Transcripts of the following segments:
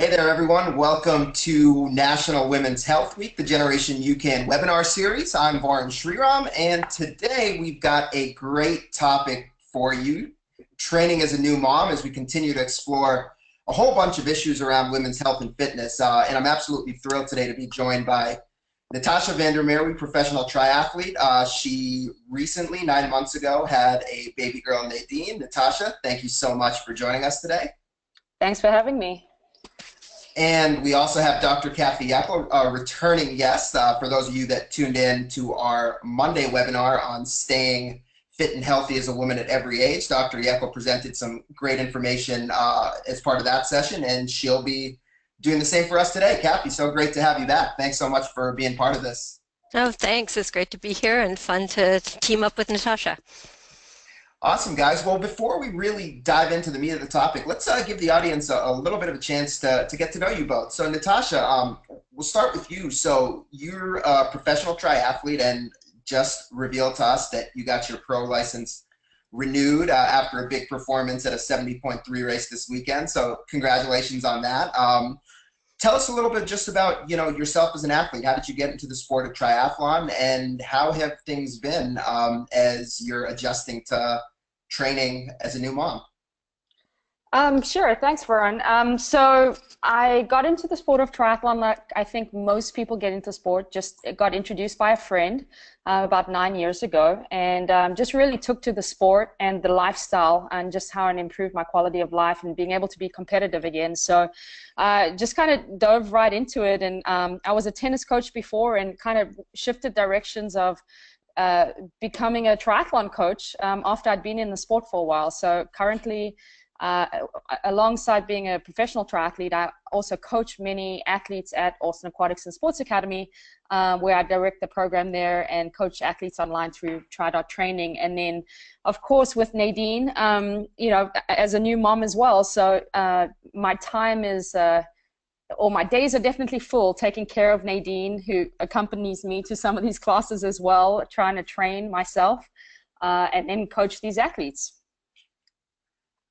Hey there, everyone. Welcome to National Women's Health Week, the Generation UCAN webinar series. I'm Varun Sriram, and today we've got a great topic for you, training as a new mom, as we continue to explore a whole bunch of issues around women's health and fitness. And I'm absolutely thrilled today to be joined by Natasha Van Der Merwe, professional triathlete. She recently, 9 months ago, had a baby girl, Nadine. Natasha, thank you so much for joining us today. Thanks for having me. And we also have Dr. Cathy Yeckel, a returning guest. For those of you that tuned in to our Monday webinar on staying fit and healthy as a woman at every age, Dr. Yeckel presented some great information as part of that session, and she'll be doing the same for us today. Cathy, so great to have you back. Thanks so much for being part of this. Oh, thanks. It's great to be here and fun to team up with Natasha. Awesome, guys. Well, before we really dive into the meat of the topic, let's give the audience a little bit of a chance to get to know you both. So, Natasha, we'll start with you. So, you're a professional triathlete and just revealed to us that you got your pro license renewed after a big performance at a 70.3 race this weekend. So, congratulations on that. Tell us a little bit just about, yourself as an athlete. How did you get into the sport of triathlon, and how have things been as you're adjusting to training as a new mom? Sure, thanks, Varun. So I got into the sport of triathlon like I think most people get into sport. Just got introduced by a friend about 9 years ago, and just really took to the sport and the lifestyle and just how it improved my quality of life and being able to be competitive again. So just kind of dove right into it, and I was a tennis coach before and kind of shifted directions of becoming a triathlon coach after I'd been in the sport for a while. So currently, alongside being a professional triathlete, I also coach many athletes at Austin Aquatics and Sports Academy, where I direct the program there and coach athletes online through Training. And then, of course, with Nadine, as a new mom as well. So my time is, or my days are definitely full taking care of Nadine, who accompanies me to some of these classes as well, trying to train myself and then coach these athletes.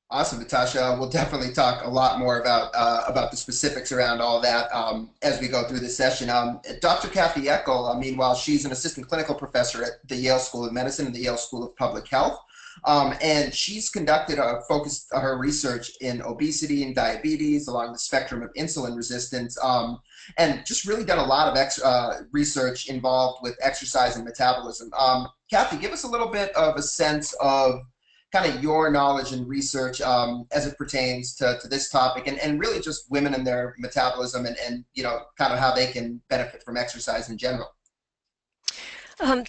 Awesome, Natasha. We'll definitely talk a lot more about the specifics around all that as we go through this session. Dr. Cathy Yeckel, meanwhile, she's an assistant clinical professor at the Yale School of Medicine and the Yale School of Public Health. And she's conducted focused her research in obesity and diabetes along the spectrum of insulin resistance, and just really done a lot of research involved with exercise and metabolism. Cathy, give us a little bit of a sense of kind of your knowledge and research as it pertains to this topic, and really just women and their metabolism and kind of how they can benefit from exercise in general.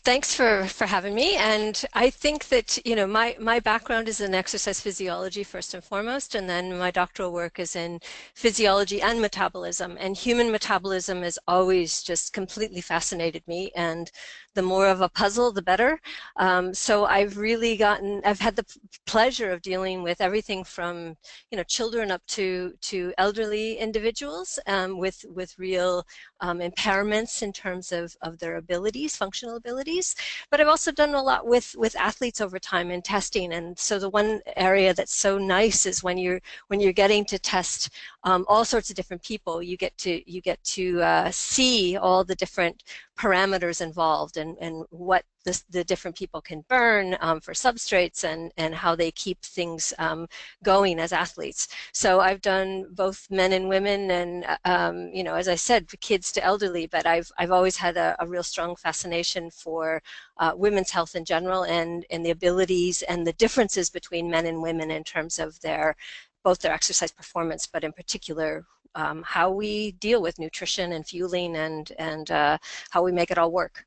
Thanks for having me. And I think that, my background is in exercise physiology first and foremost, and then my doctoral work is in physiology and metabolism. And human metabolism has always just completely fascinated me. And the more of a puzzle, the better. So I've had the pleasure of dealing with everything from, children up to elderly individuals with real impairments in terms of their abilities, functional abilities. But I've also done a lot with athletes over time in testing. And so the one area that's so nice is when you're getting to test all sorts of different people, you get to see all the different parameters involved and what the different people can burn for substrates and how they keep things going as athletes. So I've done both men and women, and as I said, kids to elderly. But I've always had a real strong fascination for women's health in general, and the abilities and the differences between men and women in terms of both their exercise performance, but in particular how we deal with nutrition and fueling and how we make it all work.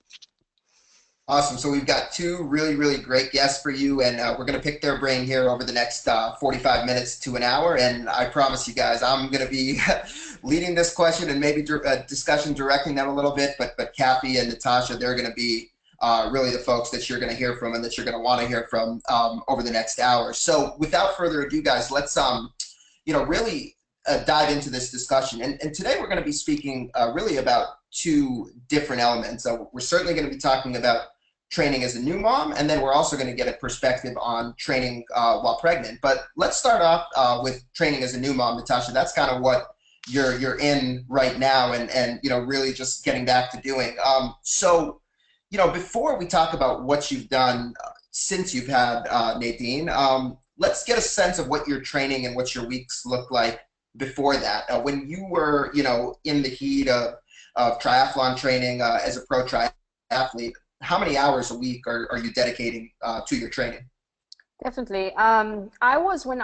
Awesome. So we've got two really, really great guests for you, and we're going to pick their brain here over the next 45 minutes to an hour. And I promise you guys, I'm going to be leading this question and maybe discussion directing them a little bit. But Cathy and Natasha, they're going to be really the folks that you're going to hear from and that you're going to want to hear from over the next hour. So without further ado, guys, let's really dive into this discussion. And today we're going to be speaking really about two different elements. So we're certainly going to be talking about training as a new mom, and then we're also going to get a perspective on training while pregnant. But let's start off with training as a new mom, Natasha. That's kind of what you're in right now, and really just getting back to doing. So before we talk about what you've done since you've had Nadine, let's get a sense of what your training and what your weeks look like before that. When you were in the heat of triathlon training as a pro triathlete, how many hours a week are you dedicating to your training? Definitely. When I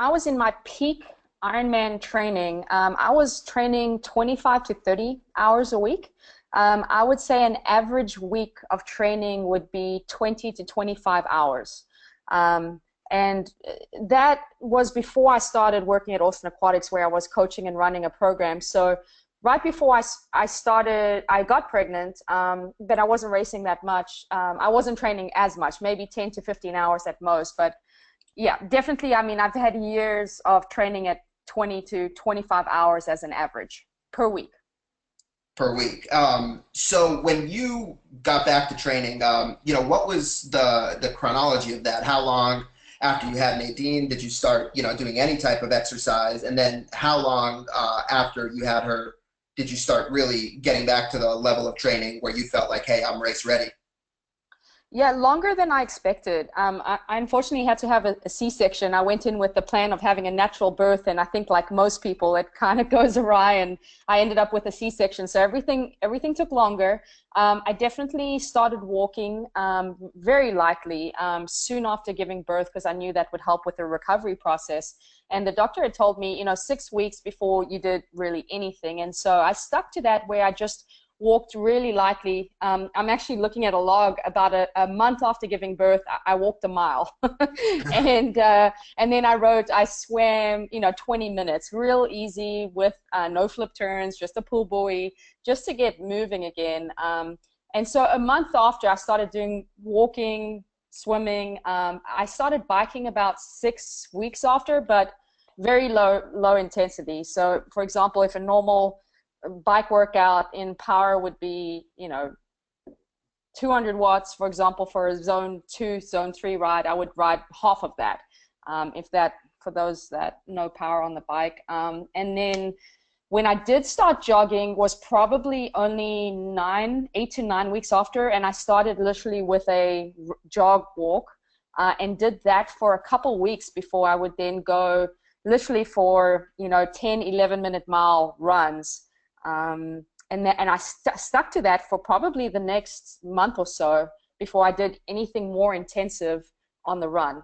was in my peak Ironman training, I was training 25 to 30 hours a week. I would say an average week of training would be 20 to 25 hours. And that was before I started working at Austin Aquatics, where I was coaching and running a program. So right before I started, I got pregnant, but I wasn't racing that much. I wasn't training as much, maybe 10 to 15 hours at most. But yeah, definitely. I mean, I've had years of training at 20 to 25 hours as an average per week. Per week. So when you got back to training, what was the chronology of that? How long after you had Nadine did you start, doing any type of exercise? And then how long after you had her did you start really getting back to the level of training where you felt like, hey, I'm race ready? Yeah, longer than I expected. I unfortunately had to have a C-section. I went in with the plan of having a natural birth, and I think like most people, it kind of goes awry, and I ended up with a C-section. So everything took longer. I definitely started walking very lightly soon after giving birth, because I knew that would help with the recovery process. And the doctor had told me, 6 weeks before you did really anything. And so I stuck to that, where I just walked really lightly. I'm actually looking at a log about a month after giving birth. I walked a mile, and then I swam 20 minutes, real easy with no flip turns, just a pool buoy, just to get moving again. And so a month after, I started doing walking, swimming. I started biking about 6 weeks after, but very low intensity. So for example, if a normal bike workout in power would be 200 watts, for example, for a zone 2, zone 3 ride, I would ride half of that, if that, for those that know power on the bike. And then when I did start jogging was probably only 8 to 9 weeks after, and I started literally with a jog walk, and did that for a couple weeks before I would then go literally for 10, 11-minute mile runs. And I stuck to that for probably the next month or so before I did anything more intensive on the run.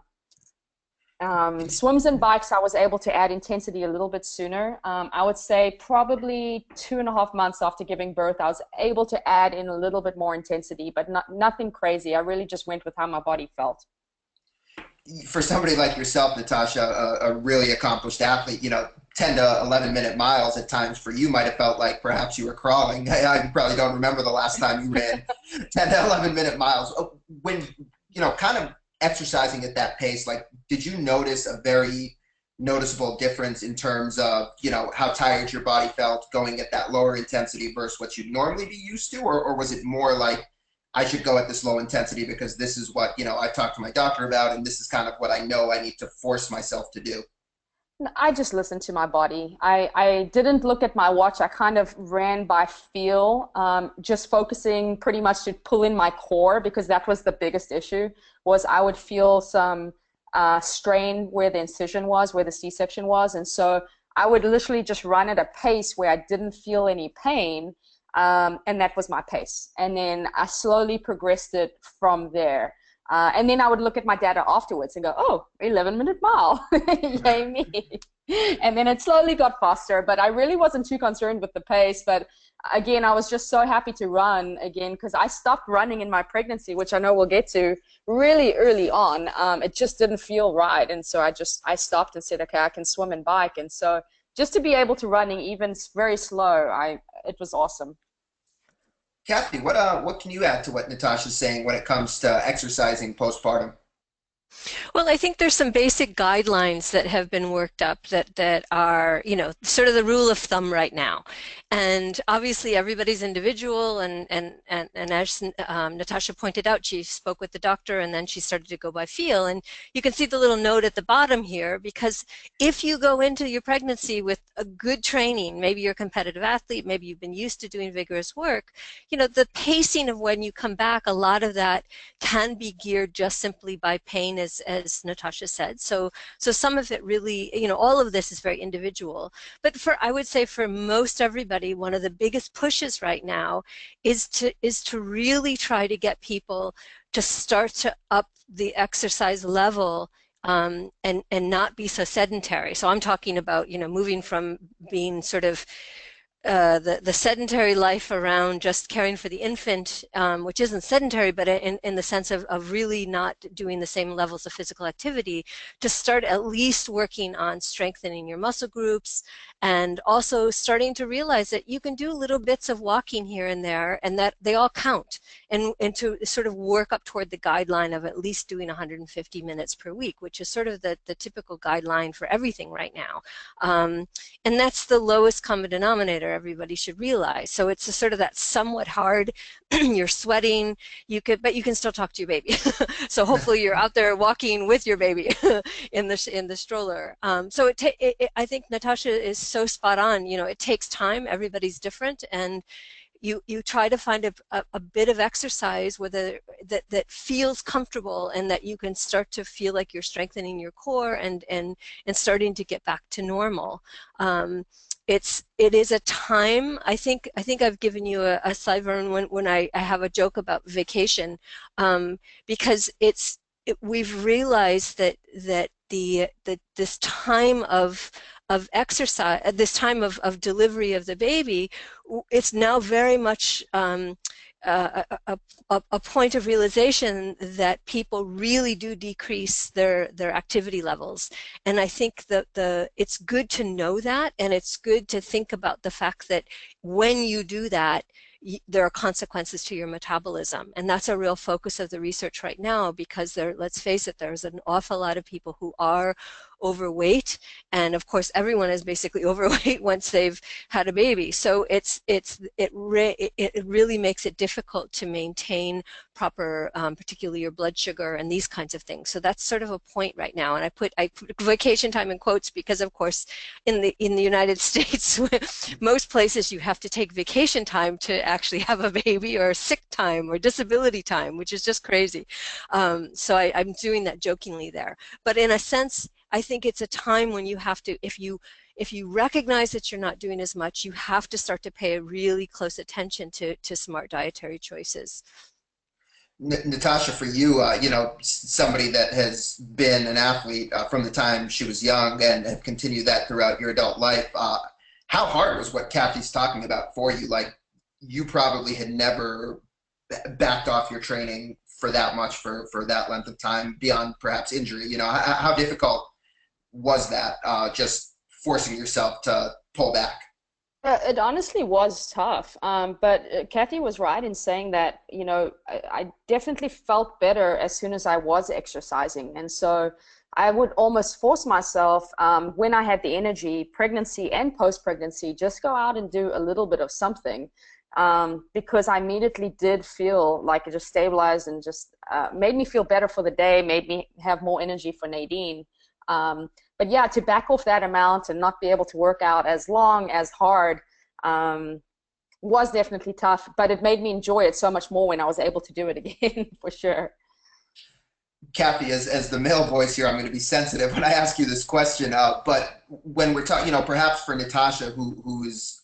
Swims and bikes, I was able to add intensity a little bit sooner. I would say probably 2.5 months after giving birth, I was able to add in a little bit more intensity, but nothing crazy. I really just went with how my body felt. For somebody like yourself, Natasha, a really accomplished athlete, 10 to 11-minute miles at times for you might have felt like perhaps you were crawling. I probably don't remember the last time you ran 10 to 11-minute miles. When, kind of exercising at that pace, like, did you notice a very noticeable difference in terms of, how tired your body felt going at that lower intensity versus what you'd normally be used to? Or was it more like, I should go at this low intensity because this is what, I talked to my doctor about, and this is kind of what I know I need to force myself to do? I just listened to my body. I didn't look at my watch. I kind of ran by feel, just focusing pretty much to pull in my core, because that was the biggest issue, was I would feel some strain where the incision was, where the C-section was. And so I would literally just run at a pace where I didn't feel any pain. And that was my pace. And then I slowly progressed it from there. And then I would look at my data afterwards and go, oh, 11-minute mile, yay me. And then it slowly got faster, but I really wasn't too concerned with the pace. But again, I was just so happy to run again, because I stopped running in my pregnancy, which I know we'll get to, really early on. It just didn't feel right. And so I stopped and said, okay, I can swim and bike. And so just to be able to running even very slow, it was awesome. Cathy, what can you add to what Natasha's saying when it comes to exercising postpartum? Well, I think there's some basic guidelines that have been worked up that are, sort of the rule of thumb right now. And obviously everybody's individual and as Natasha pointed out, she spoke with the doctor and then she started to go by feel. And you can see the little note at the bottom here, because if you go into your pregnancy with a good training, maybe you're a competitive athlete, maybe you've been used to doing vigorous work, the pacing of when you come back, a lot of that can be geared just simply by pain, as Natasha said. So some of it really, all of this is very individual. But I would say for most everybody, one of the biggest pushes right now is to really try to get people to start to up the exercise level, and not be so sedentary. So I'm talking about, moving from being sort of the sedentary life around just caring for the infant, which isn't sedentary, but in the sense of really not doing the same levels of physical activity, to start at least working on strengthening your muscle groups, and also starting to realize that you can do little bits of walking here and there, and that they all count, and to sort of work up toward the guideline of at least doing 150 minutes per week, which is sort of the typical guideline for everything right now. And that's the lowest common denominator everybody should realize. So it's a sort of that somewhat hard, you're sweating, but you can still talk to your baby. So hopefully you're out there walking with your baby in the stroller. So I think Natasha is so spot on. It takes time, everybody's different, and you try to find a bit of exercise that feels comfortable, and that you can start to feel like you're strengthening your core and starting to get back to normal. It is a time. I think I've given you a slide when I have a joke about vacation, because we've realized that this time of exercise, this time of delivery of the baby, it's now very much a point of realization that people really do decrease their activity levels. And I think that it's good to know that, and it's good to think about the fact that when you do that, there are consequences to your metabolism. And that's a real focus of the research right now, because let's face it, there's an awful lot of people who are overweight, and of course everyone is basically overweight once they've had a baby. So it really makes it difficult to maintain proper, particularly your blood sugar and these kinds of things. So that's sort of a point right now. And I put vacation time in quotes because, of course, in the United States, most places you have to take vacation time to actually have a baby, or sick time, or disability time, which is just crazy. So I'm doing that jokingly there. But in a sense, I think it's a time when you have to, if you recognize that you're not doing as much, you have to start to pay a really close attention to smart dietary choices. Natasha, for you, somebody that has been an athlete from the time she was young and have continued that throughout your adult life, how hard was what Cathy's talking about for you? Like, you probably had never backed off your training for that much, for that length of time, beyond perhaps injury. How difficult was that, just forcing yourself to pull back? It honestly was tough, but Cathy was right in saying that, I definitely felt better as soon as I was exercising. And so I would almost force myself, when I had the energy, pregnancy and post-pregnancy, just go out and do a little bit of something, because I immediately did feel like it just stabilized and just made me feel better for the day, made me have more energy for Nadine. But yeah, to back off that amount and not be able to work out as long, as hard, was definitely tough, but it made me enjoy it so much more when I was able to do it again, for sure. Cathy, as the male voice here, I'm going to be sensitive when I ask you this question, but when we're talking, perhaps for Natasha, who is,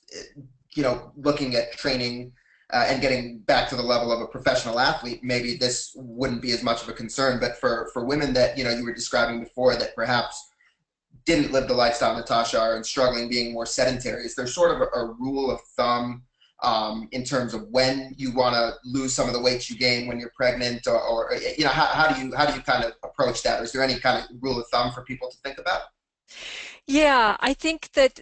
looking at training and getting back to the level of a professional athlete, maybe this wouldn't be as much of a concern. But for women that, you were describing before, that perhaps didn't live the lifestyle Natasha are and struggling being more sedentary, is there sort of a rule of thumb in terms of when you want to lose some of the weight you gain when you're pregnant, or how do you kind of approach that? Or is there any kind of rule of thumb for people to think about? Yeah, I think that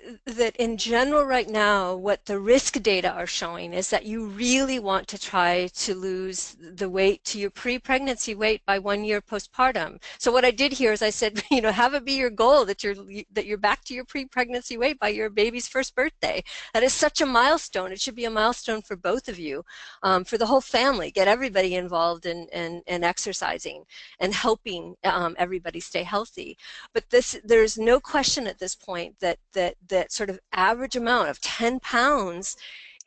in general right now, what the risk data are showing is that you really want to try to lose the weight to your pre-pregnancy weight by 1 year postpartum. So what I did here is I said, have it be your goal that you're back to your pre-pregnancy weight by your baby's first birthday. That is such a milestone. It should be a milestone for both of you, for the whole family. Get everybody involved in exercising and helping everybody stay healthy. But there's no question at this point that sort of average amount of 10 pounds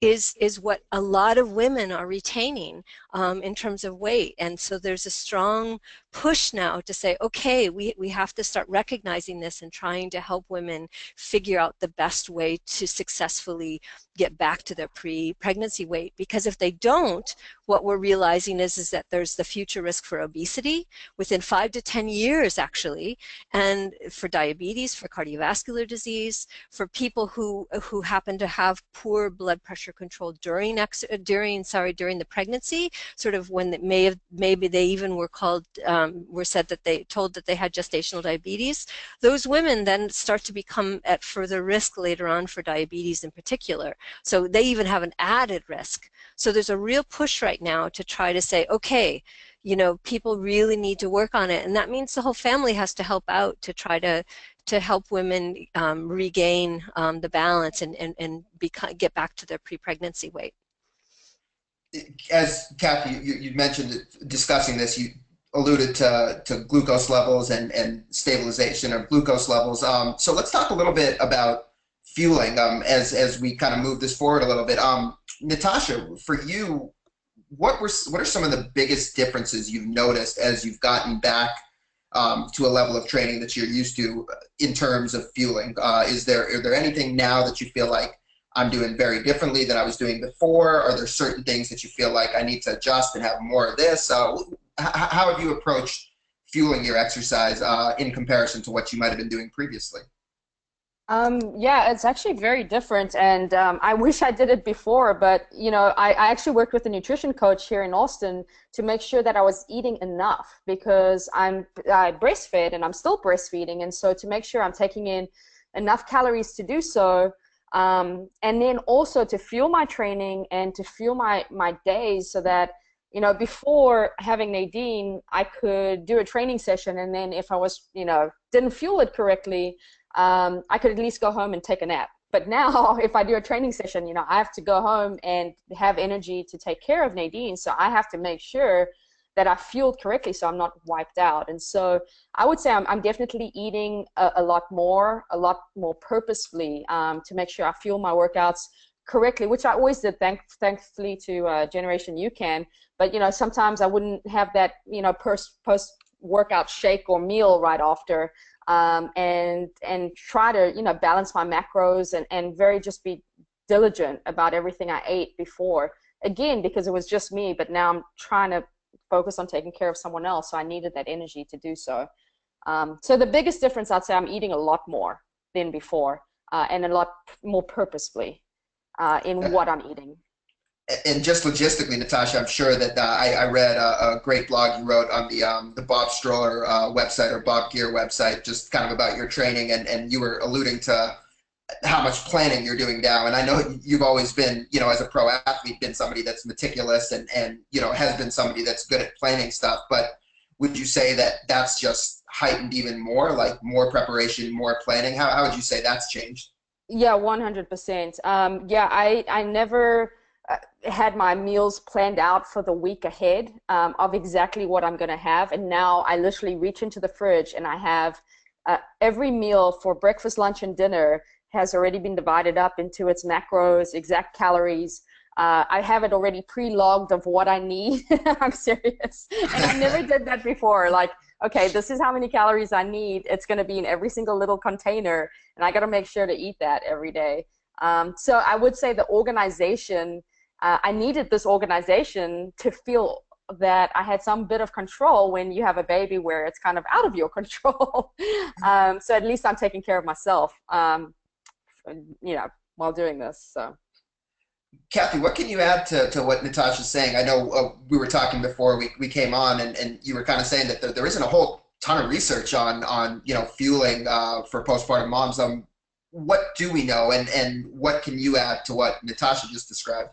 is what a lot of women are retaining in terms of weight. And so there's a strong push now to say, okay, we have to start recognizing this and trying to help women figure out the best way to successfully get back to their pre-pregnancy weight. Because if they don't, what we're realizing is that there's the future risk for obesity within 5 to 10 years, actually, and for diabetes, for cardiovascular disease, for people who happen to have poor blood pressure control during the pregnancy, sort of when maybe they even were said that they told that they had gestational diabetes. Those women then start to become at further risk later on for diabetes in particular. So they even have an added risk. So there's a real push right now to try to say, okay, people really need to work on it. And that means the whole family has to help out to try to help women regain the balance and get back to their pre-pregnancy weight. As Kathy, you mentioned discussing this, you alluded to glucose levels and stabilization of glucose levels. So let's talk a little bit about fueling as we kind of move this forward a little bit. Natasha, for you, what are some of the biggest differences you've noticed as you've gotten back to a level of training that you're used to in terms of fueling? Are there anything now that you feel like I'm doing very differently than I was doing before? Are there certain things that you feel like I need to adjust and have more of this? How have you approached fueling your exercise in comparison to what you might have been doing previously? Yeah, it's actually very different, and I wish I did it before, but I actually worked with a nutrition coach here in Austin to make sure that I was eating enough, because I breastfed and I'm still breastfeeding, and so to make sure I'm taking in enough calories to do so, and then also to fuel my training and to fuel my days, so that before having Nadine, I could do a training session, and then if I was didn't fuel it correctly, I could at least go home and take a nap. But now, if I do a training session, I have to go home and have energy to take care of Nadine. So I have to make sure that I fueled correctly so I'm not wiped out. And so I would say I'm definitely eating a lot more purposefully to make sure I fuel my workouts correctly, which I always did, thankfully to Generation UCAN. But sometimes I wouldn't have that post workout shake or meal right after. And try to balance my macros and very just be diligent about everything I ate before, again because it was just me, but now I'm trying to focus on taking care of someone else, so I needed that energy to do so. So the biggest difference, I'd say, I'm eating a lot more than before, and a lot more purposefully in what I'm eating. And just logistically, Natasha, I'm sure that I read a great blog you wrote on the Bob Stroller website, or Bob Gear website, just kind of about your training, and you were alluding to how much planning you're doing now. And I know you've always been, as a pro athlete, been somebody that's meticulous and has been somebody that's good at planning stuff. But would you say that that's just heightened even more, like more preparation, more planning? How would you say that's changed? Yeah, 100%. Yeah, I never had my meals planned out for the week ahead of exactly what I'm going to have. And now I literally reach into the fridge and I have every meal for breakfast, lunch, and dinner has already been divided up into its macros, exact calories. I have it already pre-logged of what I need. I'm serious. And I never did that before. Like, okay, this is how many calories I need. It's going to be in every single little container, and I got to make sure to eat that every day. So I would say the organization, I needed this organization to feel that I had some bit of control when you have a baby where it's kind of out of your control. So at least I'm taking care of myself, while doing this. So. Kathy, what can you add to what Natasha's saying? I know we were talking before we came on, and you were kind of saying that there isn't a whole ton of research on fueling for postpartum moms. What do we know, and what can you add to what Natasha just described?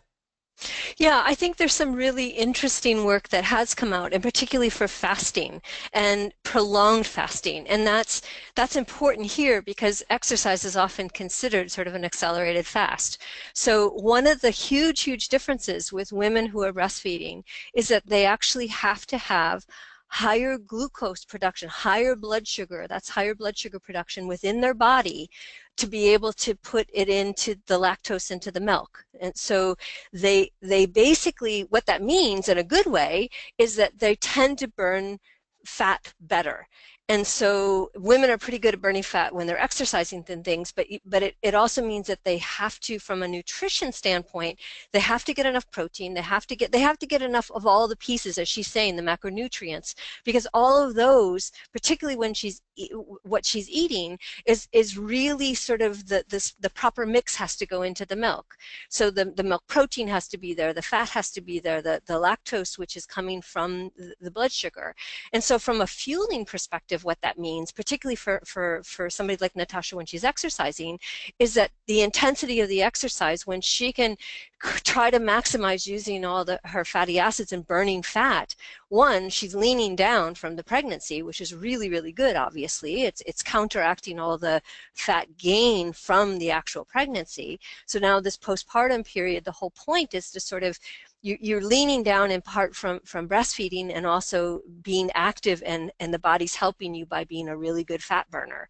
Yeah, I think there's some really interesting work that has come out, and particularly for fasting and prolonged fasting. And that's important here because exercise is often considered sort of an accelerated fast. So one of the huge, huge differences with women who are breastfeeding is that they actually have to have higher glucose production, higher blood sugar, that's higher blood sugar production within their body to be able to put it into the lactose into the milk. And so they basically, what that means in a good way is that they tend to burn fat better. And so women are pretty good at burning fat when they're exercising and things, but it also means that they have to, from a nutrition standpoint, they have to get enough protein, they have to get enough of all the pieces, as she's saying, the macronutrients, because all of those, particularly when what she's eating, is really sort of the proper mix has to go into the milk. So the milk protein has to be there, the fat has to be there, the lactose, which is coming from the blood sugar. And so from a fueling perspective, what that means, particularly for somebody like Natasha when she's exercising, is that the intensity of the exercise, when she can try to maximize using all her fatty acids and burning fat, one, she's leaning down from the pregnancy, which is really, really good, obviously. It's counteracting all the fat gain from the actual pregnancy. So now this postpartum period, the whole point is to sort of, you're leaning down in part from breastfeeding and also being active, and the body's helping you by being a really good fat burner.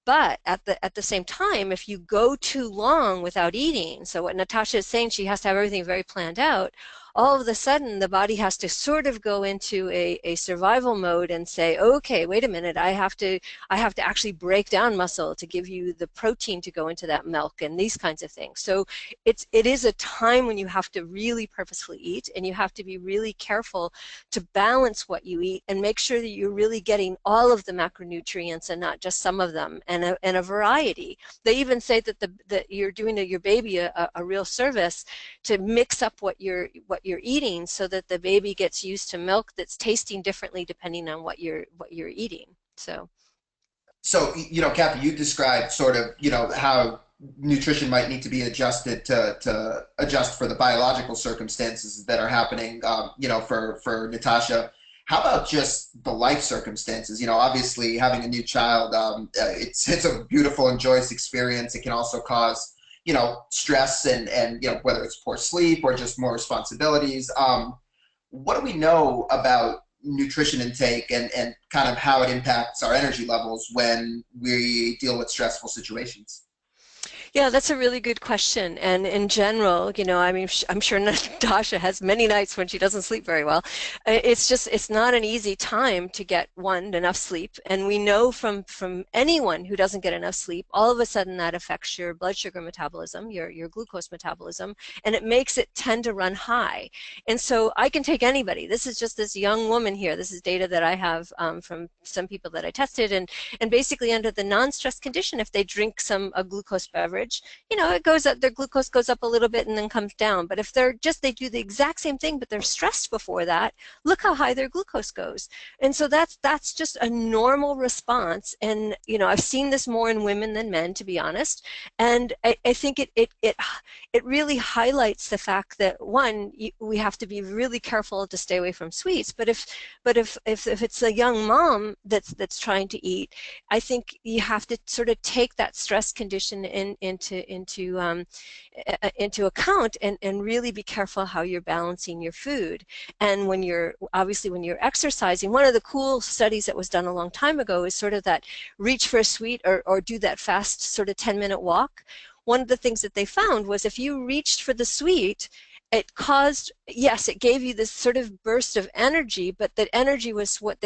But at the same time, if you go too long without eating, so what Natasha is saying, she has to have everything very planned out, all of a sudden the body has to sort of go into a survival mode and say, okay, wait a minute, I have to actually break down muscle to give you the protein to go into that milk and these kinds of things. So it is a time when you have to really purposefully eat, and you have to be really careful to balance what you eat and make sure that you're really getting all of the macronutrients and not just some of them, and a variety. They even say that you're doing your baby a real service to mix up what you're eating, so that the baby gets used to milk that's tasting differently depending on what you're eating. So Kathy, you described sort of, how nutrition might need to be adjusted to adjust for the biological circumstances that are happening, for Natasha. How about just the life circumstances? Obviously having a new child, it's a beautiful and joyous experience. It can also cause, stress and whether it's poor sleep or just more responsibilities. What do we know about nutrition intake and kind of how it impacts our energy levels when we deal with stressful situations? yeah, that's a really good question. And in general, I mean, I'm sure Natasha has many nights when she doesn't sleep very well. It's not an easy time to get enough sleep. And we know from anyone who doesn't get enough sleep, all of a sudden that affects your blood sugar metabolism, your glucose metabolism, and it makes it tend to run high. And so I can take anybody. This is just this young woman here. This is data that I have from some people that I tested. And basically under the non-stress condition, if they drink a glucose beverage, it goes up, their glucose goes up a little bit and then comes down. But if they do the exact same thing, but they're stressed before that, look how high their glucose goes. And so that's just a normal response. And, I've seen this more in women than men, to be honest. And I think it really highlights the fact that, one, we have to be really careful to stay away from sweets. But if it's a young mom that's trying to eat, I think you have to sort of take that stress condition into account and really be careful how you're balancing your food. And when you're exercising, one of the cool studies that was done a long time ago is sort of that reach for a sweet or do that fast sort of 10-minute walk. One of the things that they found was if you reached for the sweet, it gave you this sort of burst of energy, but that energy was what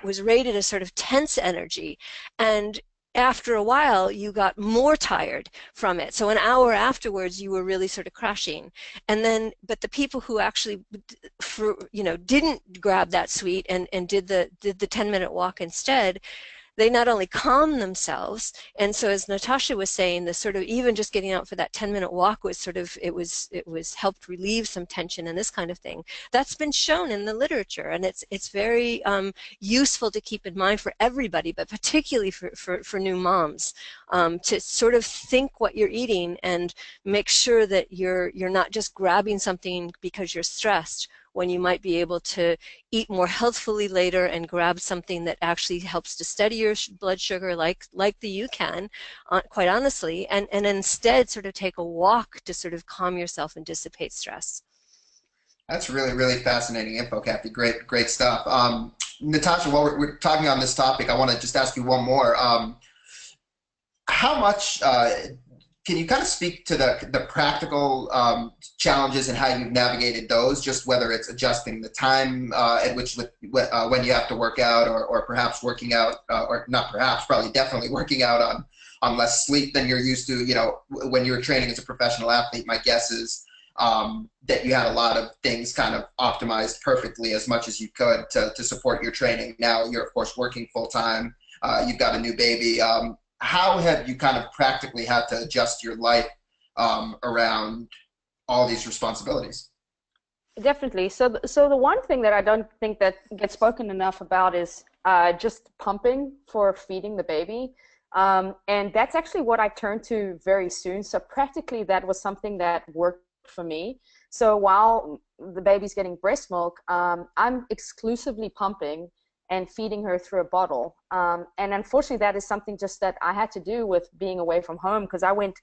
was rated as sort of tense energy. And after a while, you got more tired from it. So an hour afterwards, you were really sort of crashing. And then, but the people who actually, didn't grab that sweet and did the 10-minute walk instead, they not only calm themselves, and so as Natasha was saying, the sort of even just getting out for that 10-minute walk was sort of, it was helped relieve some tension and this kind of thing. That's been shown in the literature, and it's very useful to keep in mind for everybody, but particularly for new moms, to sort of think what you're eating and make sure that you're not just grabbing something because you're stressed, when you might be able to eat more healthfully later and grab something that actually helps to steady your blood sugar, like the UCAN, quite honestly, and instead sort of take a walk to sort of calm yourself and dissipate stress. That's really, really fascinating info, Cathy. Great stuff. Natasha, while we're talking on this topic, I want to just ask you one more. How much can you kind of speak to the practical challenges and how you've navigated those, just whether it's adjusting the time at which when you have to work out, or perhaps working out, or not perhaps, probably definitely working out on less sleep than you're used to, when you were training as a professional athlete. My guess is that you had a lot of things kind of optimized perfectly as much as you could to support your training. Now you're, of course, working full time. You've got a new baby. How have you kind of practically had to adjust your life around all these responsibilities? Definitely. So the one thing that I don't think that gets spoken enough about is just pumping for feeding the baby. And that's actually what I turned to very soon. So practically that was something that worked for me. So while the baby's getting breast milk, I'm exclusively pumping and feeding her through a bottle. And unfortunately, that is something just that I had to do with being away from home, because I went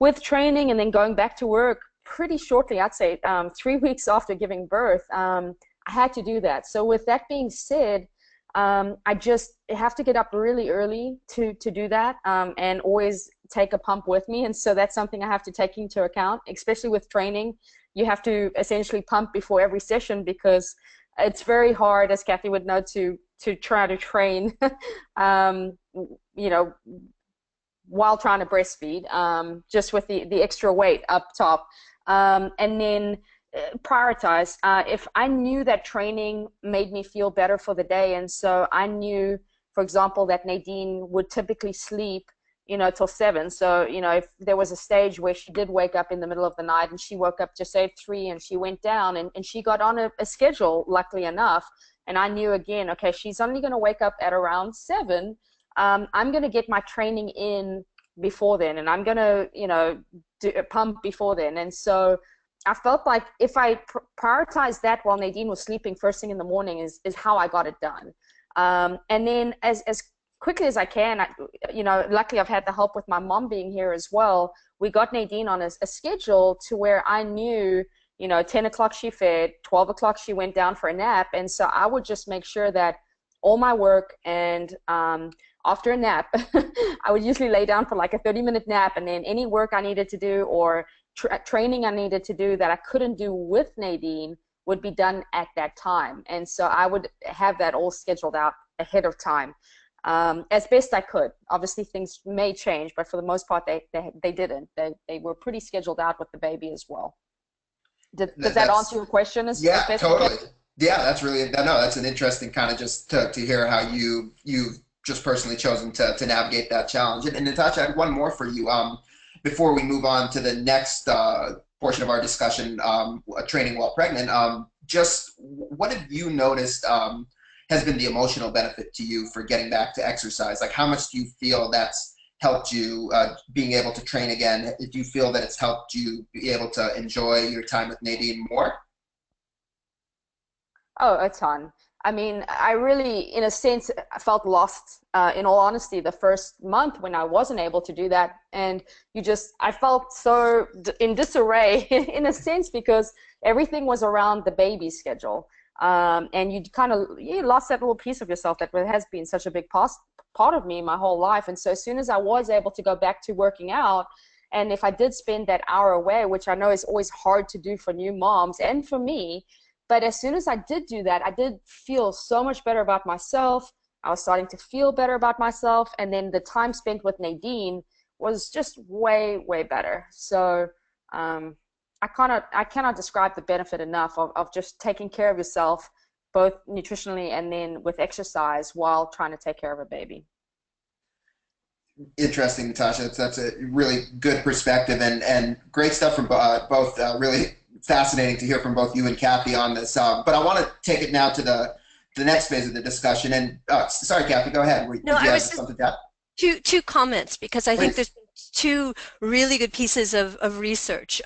with training and then going back to work pretty shortly, I'd say 3 weeks after giving birth. I had to do that. So with that being said, I just have to get up really early to do that, and always take a pump with me. And so that's something I have to take into account, especially with training. You have to essentially pump before every session, because it's very hard, as Cathy would know, to try to train, while trying to breastfeed, just with the extra weight up top. And then prioritize. If I knew that training made me feel better for the day, and so I knew, for example, that Nadine would typically sleep, till 7. So, if there was a stage where she did wake up in the middle of the night, and she woke up just say at 3, and she went down and she got on a schedule, luckily enough. And I knew again, okay, she's only going to wake up at around 7. I'm going to get my training in before then, and I'm going to, do a pump before then. And so I felt like if I prioritized that while Nadine was sleeping first thing in the morning is how I got it done. And then as quickly as I can, luckily I've had the help with my mom being here as well. We got Nadine on a schedule to where I knew, 10 o'clock she fed, 12 o'clock she went down for a nap. And so I would just make sure that all my work, and after a nap, I would usually lay down for like a 30-minute nap, and then any work I needed to do or training I needed to do that I couldn't do with Nadine would be done at that time. And so I would have that all scheduled out ahead of time. As best I could. Obviously, things may change, but for the most part, they didn't. They were pretty scheduled out with the baby as well. Does that answer your question? Yeah, totally. Yeah, that's an interesting kind of just to hear how you've just personally chosen to navigate that challenge. And Natasha, I had one more for you before we move on to the next portion of our discussion, training while pregnant. Just what have you noticed has been the emotional benefit to you for getting back to exercise? Like, how much do you feel that's helped you being able to train again? Do you feel that it's helped you be able to enjoy your time with Nadine more? Oh, a ton. I mean, I really, in a sense, felt lost, in all honesty, the first month when I wasn't able to do that. And I felt so in disarray, in a sense, because everything was around the baby schedule. And you lost that little piece of yourself that has been such a big part of me my whole life. And so as soon as I was able to go back to working out, and if I did spend that hour away, which I know is always hard to do for new moms and for me, but as soon as I did do that, I did feel so much better about myself. I was starting to feel better about myself. And then the time spent with Nadine was just way, way better. So I cannot describe the benefit enough of just taking care of yourself, both nutritionally and then with exercise while trying to take care of a baby. Interesting, Natasha. That's a really good perspective and great stuff from both. Really fascinating to hear from both you and Cathy on this. But I want to take it now to the next phase of the discussion. And sorry, Cathy, go ahead. No, Did you I have was just something to add? two comments, because I think Please. there's two really good pieces of research.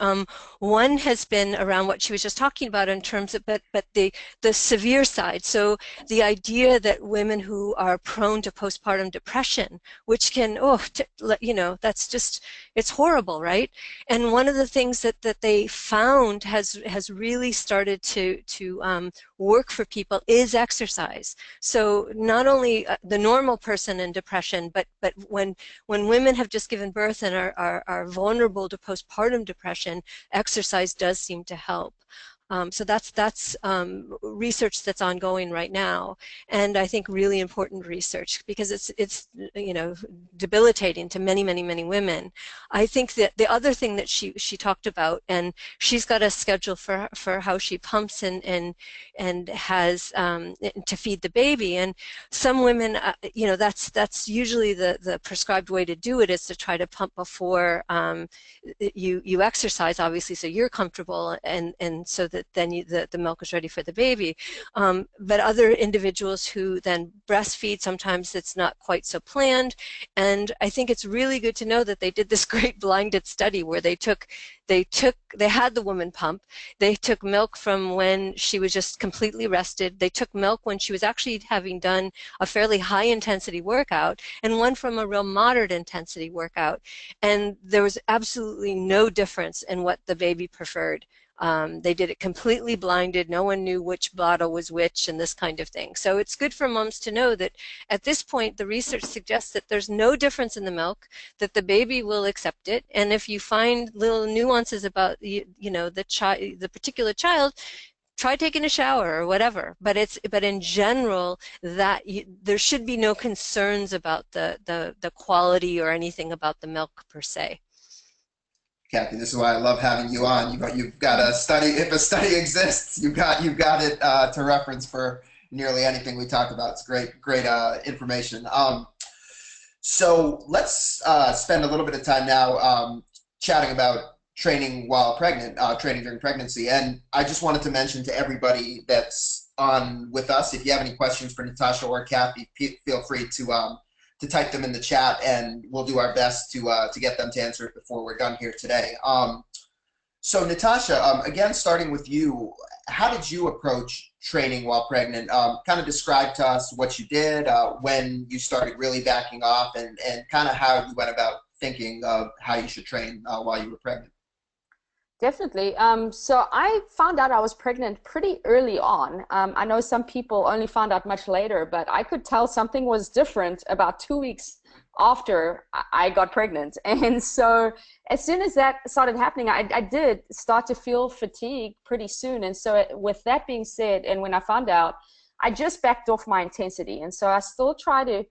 One has been around what she was just talking about in terms of, but the severe side. So the idea that women who are prone to postpartum depression, which can, that's just, it's horrible, right? And one of the things that they found has really started to work for people is exercise. So not only the normal person in depression, but when women have just given birth and are vulnerable to postpartum depression, exercise does seem to help. So that's research that's ongoing right now, and I think really important research, because it's debilitating to many women. I think that the other thing that she talked about, and she's got a schedule for how she pumps and has to feed the baby, and some women, that's usually the prescribed way to do it, is to try to pump before you exercise, obviously, so you're comfortable, and so that then the milk is ready for the baby. But other individuals who then breastfeed, sometimes it's not quite so planned. And I think it's really good to know that they did this great blinded study where they had the woman pump. They took milk from when she was just completely rested. They took milk when she was actually having done a fairly high intensity workout, and one from a real moderate intensity workout. And there was absolutely no difference in what the baby preferred. They did it completely blinded. No one knew which bottle was which and this kind of thing. So it's good for moms to know that at this point, the research suggests that there's no difference in the milk, that the baby will accept it. And if you find little nuances about the particular child, try taking a shower or whatever. But in general, that there should be no concerns about the quality or anything about the milk per se. Cathy, this is why I love having you on. You've got a study. If a study exists, you've got it to reference for nearly anything we talk about. It's great information. So let's spend a little bit of time now chatting about training while pregnant, training during pregnancy. And I just wanted to mention to everybody that's on with us, if you have any questions for Natasha or Cathy, feel free to type them in the chat, and we'll do our best to get them to answer it before we're done here today. So Natasha, again, starting with you, how did you approach training while pregnant? Kind of describe to us what you did, when you started really backing off, and kind of how you went about thinking of how you should train while you were pregnant. Definitely. So I found out I was pregnant pretty early on. I know some people only found out much later, but I could tell something was different about 2 weeks after I got pregnant. And so as soon as that started happening, I did start to feel fatigue pretty soon. And so with that being said, and when I found out, I just backed off my intensity. And so I still try to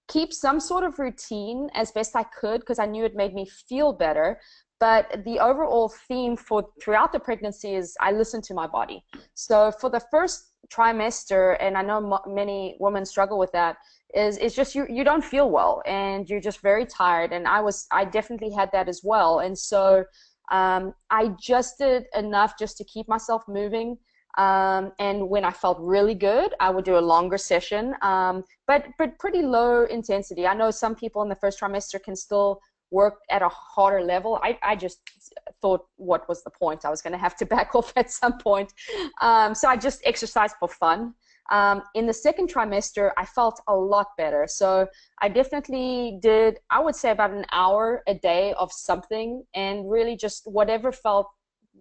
keep some sort of routine as best I could, because I knew it made me feel better. But the overall theme throughout the pregnancy is I listen to my body. So for the first trimester, and I know many women struggle with that, is just you don't feel well and you're just very tired. And I definitely had that as well. And so I just did enough just to keep myself moving. And when I felt really good, I would do a longer session, but pretty low intensity. I know some people in the first trimester can still work at a harder level. I just thought, what was the point? I was going to have to back off at some point. So I just exercised for fun. In the second trimester, I felt a lot better. So I definitely did, I would say, about an hour a day of something, and really just whatever felt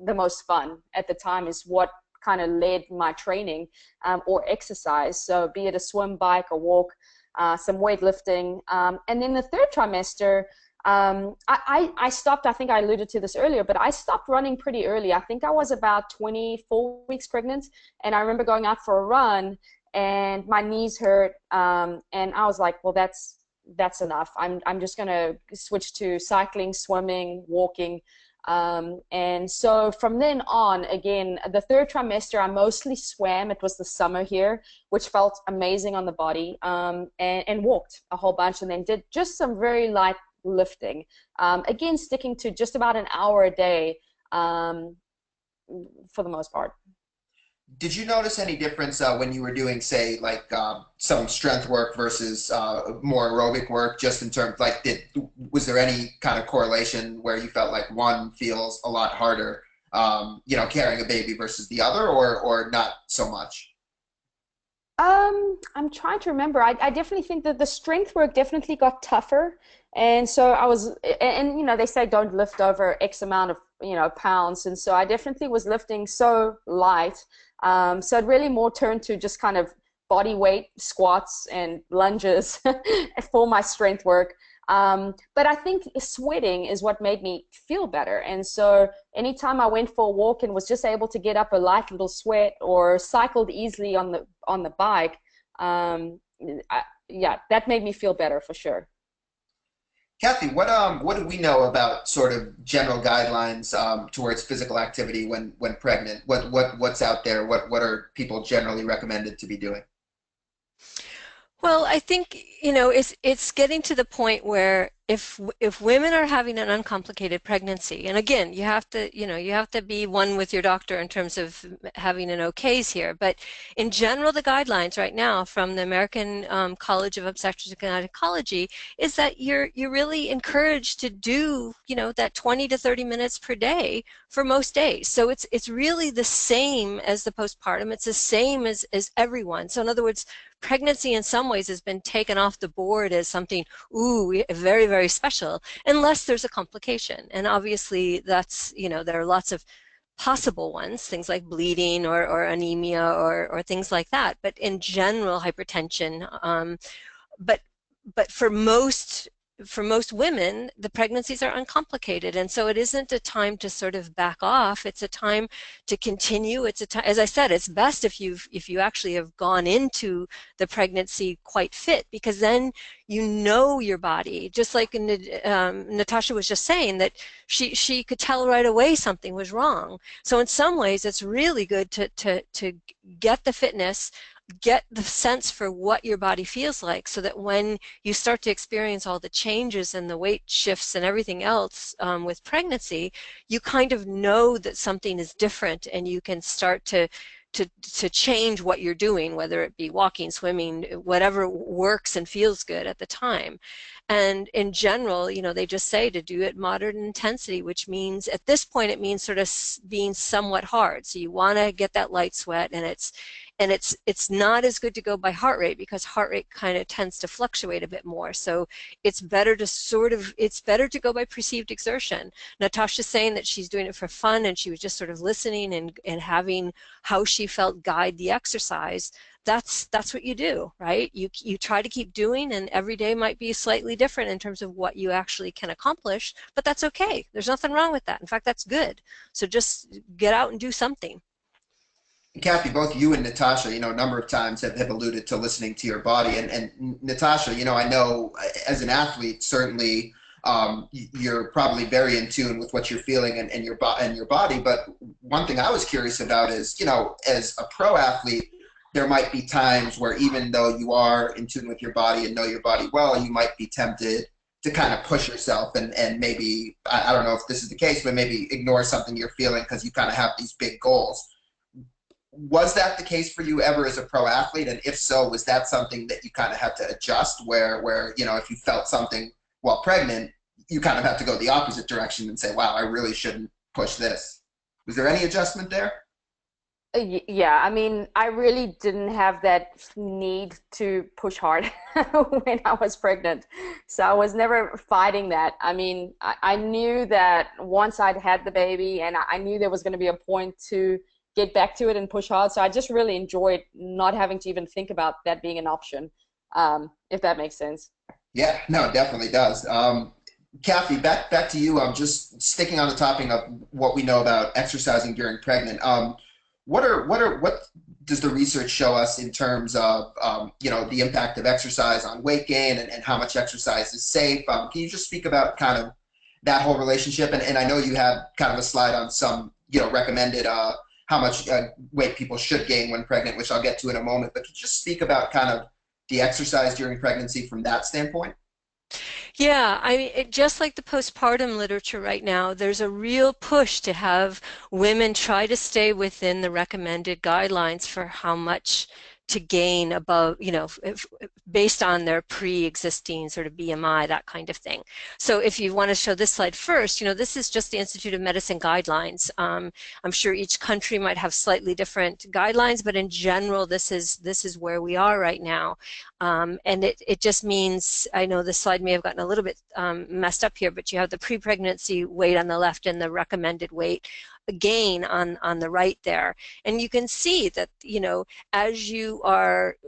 the most fun at the time is what kind of led my training or exercise. So be it a swim, bike, a walk, some weightlifting. And then the third trimester, I stopped. I think I alluded to this earlier, but I stopped running pretty early. I think I was about 24 weeks pregnant, and I remember going out for a run and my knees hurt, and I was like, well, that's enough. I'm just going to switch to cycling, swimming, walking. And so from then on, again, the third trimester, I mostly swam. It was the summer here, which felt amazing on the body, and walked a whole bunch, and then did just some very light lifting. Again, sticking to just about an hour a day for the most part. Did you notice any difference when you were doing, say, like some strength work versus more aerobic work, just in terms, like, was there any kind of correlation where you felt like one feels a lot harder, you know, carrying a baby versus the other, or not so much? I'm trying to remember. I definitely think that the strength work definitely got tougher. And so I was, and you know, they say don't lift over X amount of, you know, pounds. And so I definitely was lifting so light. So it really more turned to just kind of body weight squats and lunges for my strength work. But I think sweating is what made me feel better. And so anytime I went for a walk and was just able to get up a light little sweat, or cycled easily on the bike, yeah, that made me feel better for sure. Cathy, what do we know about sort of general guidelines towards physical activity when pregnant? What's out there? What are people generally recommended to be doing? Well, I think, you know, it's getting to the point where if women are having an uncomplicated pregnancy, and again, you have to, you know, you have to be one with your doctor in terms of having an okays here, but in general, the guidelines right now from the American College of Obstetrics and Gynecology is that you're really encouraged to do, you know, that 20 to 30 minutes per day for most days. So it's really the same as the postpartum. It's the same as everyone. So in other words, pregnancy in some ways has been taken off the board as something, ooh, very, very special, unless there's a complication. And obviously that's, you know, there are lots of possible ones, things like bleeding or anemia or things like that. But in general, hypertension, but for most women, the pregnancies are uncomplicated, and so it isn't a time to sort of back off. It's a time to continue. It's a time, as I said, it's best if you actually have gone into the pregnancy quite fit, because then you know your body. Just like Natasha was just saying, that she could tell right away something was wrong. So in some ways, it's really good to get the fitness, get the sense for what your body feels like, so that when you start to experience all the changes and the weight shifts and everything else with pregnancy, you kind of know that something is different, and you can start to change what you're doing, whether it be walking, swimming, whatever works and feels good at the time. And in general, you know, they just say to do it moderate intensity, which means at this point it means sort of being somewhat hard. So you want to get that light sweat, and it's not as good to go by heart rate, because heart rate kind of tends to fluctuate a bit more. So it's better to go by perceived exertion. Natasha's saying that she's doing it for fun, and she was just sort of listening and having how she felt guide the exercise. That's what you do, right? You try to keep doing, and every day might be slightly different in terms of what you actually can accomplish, but that's okay. There's nothing wrong with that. In fact, that's good. So just get out and do something. Kathy, both you and Natasha, you know, a number of times have alluded to listening to your body. And Natasha, you know, I know as an athlete, certainly you're probably very in tune with what you're feeling and your body. But one thing I was curious about is, you know, as a pro athlete, there might be times where even though you are in tune with your body and know your body well, you might be tempted to kind of push yourself and maybe, I don't know if this is the case, but maybe ignore something you're feeling because you kind of have these big goals. Was that the case for you ever as a pro athlete? And if so, was that something that you kind of had to adjust where, you know, if you felt something while pregnant, you kind of have to go the opposite direction and say, wow, I really shouldn't push this. Was there any adjustment there? Yeah, I mean, I really didn't have that need to push hard when I was pregnant. So I was never fighting that. I mean, I knew that once I'd had the baby, and I knew there was going to be a point to get back to it and push hard. So I just really enjoyed not having to even think about that being an option, if that makes sense. Yeah, no, it definitely does. Kathy, back to you. Just sticking on the topic of what we know about exercising during pregnant. What does the research show us in terms of you know, the impact of exercise on weight gain and how much exercise is safe? Can you just speak about kind of that whole relationship? And I know you had kind of a slide on some, recommended how much weight people should gain when pregnant, which I'll get to in a moment. But could you just speak about kind of the exercise during pregnancy from that standpoint? Yeah, I mean, just like the postpartum literature right now, there's a real push to have women try to stay within the recommended guidelines for how much to gain above, based on their pre-existing sort of BMI, that kind of thing. So if you want to show this slide first, this is just the Institute of Medicine guidelines. I'm sure each country might have slightly different guidelines, but in general, this is where we are right now. And it just means, I know this slide may have gotten a little bit messed up here, but you have the pre-pregnancy weight on the left and the recommended weight gain on the right there. And you can see that, as you